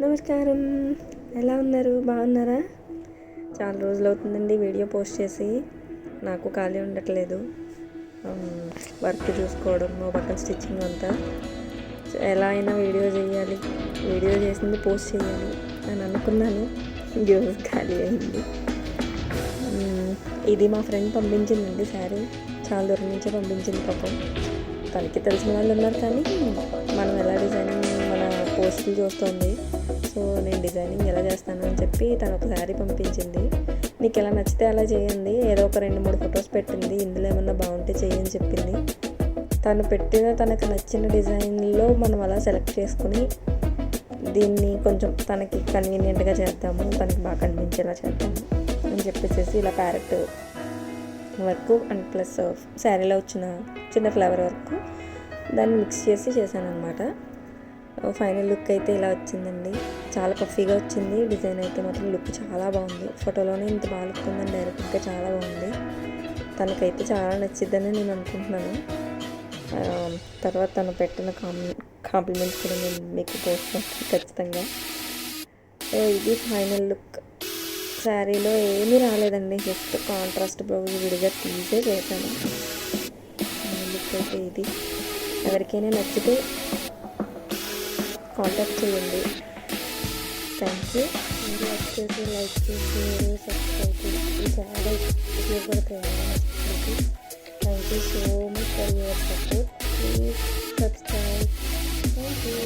నమస్కారం. ఎలా ఉన్నారు? బాగున్నారా? చాలా రోజులు అవుతుందండి వీడియో పోస్ట్ చేసి. నాకు ఖాళీ ఉండట్లేదు. వర్క్ చూసుకోవడం, ఓ పక్కన స్టిచ్చింగ్ అంతా. ఎలా అయినా వీడియో చేయాలి, వీడియో చేసింది పోస్ట్ చేయాలి అని అనుకున్నాను. ఈరోజు ఖాళీ అయింది. ఇది మా ఫ్రెండ్ పంపించిందండి శారీ. చాలా దూరం నుంచే పంపించింది పాపం. తనకి తెలిసిన వాళ్ళు ఉన్నారు, కానీ మనం ఎలా డిజైనింగ్ మన పోస్టులు చూస్తుంది. సో నేను డిజైనింగ్ ఎలా చేస్తాను అని చెప్పి తను ఒక శారీ పంపించింది. నీకు ఎలా నచ్చితే అలా చేయండి, ఏదో ఒక 2-3 ఫొటోస్ పెట్టింది, ఇందులో ఏమన్నా బాగుంటే చేయని చెప్పింది. తను పెట్టిన తనకు నచ్చిన డిజైన్లో మనం అలా సెలెక్ట్ చేసుకుని దీన్ని కొంచెం తనకి కన్వీనియంట్గా చేద్దాము, తనకి బాగా కనిపించేలా చేద్దాము అని చెప్పేసి ఇలా ప్యారెట్ వర్క్ అండ్ ప్లస్ శారీలో వచ్చిన చిన్న ఫ్లవర్ వర్క్ దాన్ని మిక్స్ చేసి చేశాను అనమాట. ఫైనల్ లుక్ అయితే ఇలా వచ్చిందండి. చాలా పఫీగా వచ్చింది. డిజైన్ అయితే మాత్రం లుక్ చాలా బాగుంది. ఫోటోలోనే ఇంత బాగా లుక్ ఉందని డైరెక్ట్గా చాలా బాగుంది. తనకైతే చాలా నచ్చిద్దని నేను అనుకుంటున్నాను. తర్వాత తను పెట్టిన కాంప్లిమెంట్స్ కూడా నేను మీకు పోస్ట్ చేస్తాను ఖచ్చితంగా. ఇది ఫైనల్ లుక్. శారీలో ఏమీ రాలేదండి, జస్ట్ కాంట్రాస్ట్ బ్లౌజ్ విడిగా తీసే చేశాను. లుక్ అయితే ఇది. ఎవరికైనా నచ్చితే కాంటాక్ట్ చేయండి. Thank you. మీరు వచ్చేసి లైక్ చేసి మీరు సబ్స్క్రైబ్ చేసి చాలా ఉపయోగపడతాయి. Thank you so much for your support. Please subscribe. Thank you.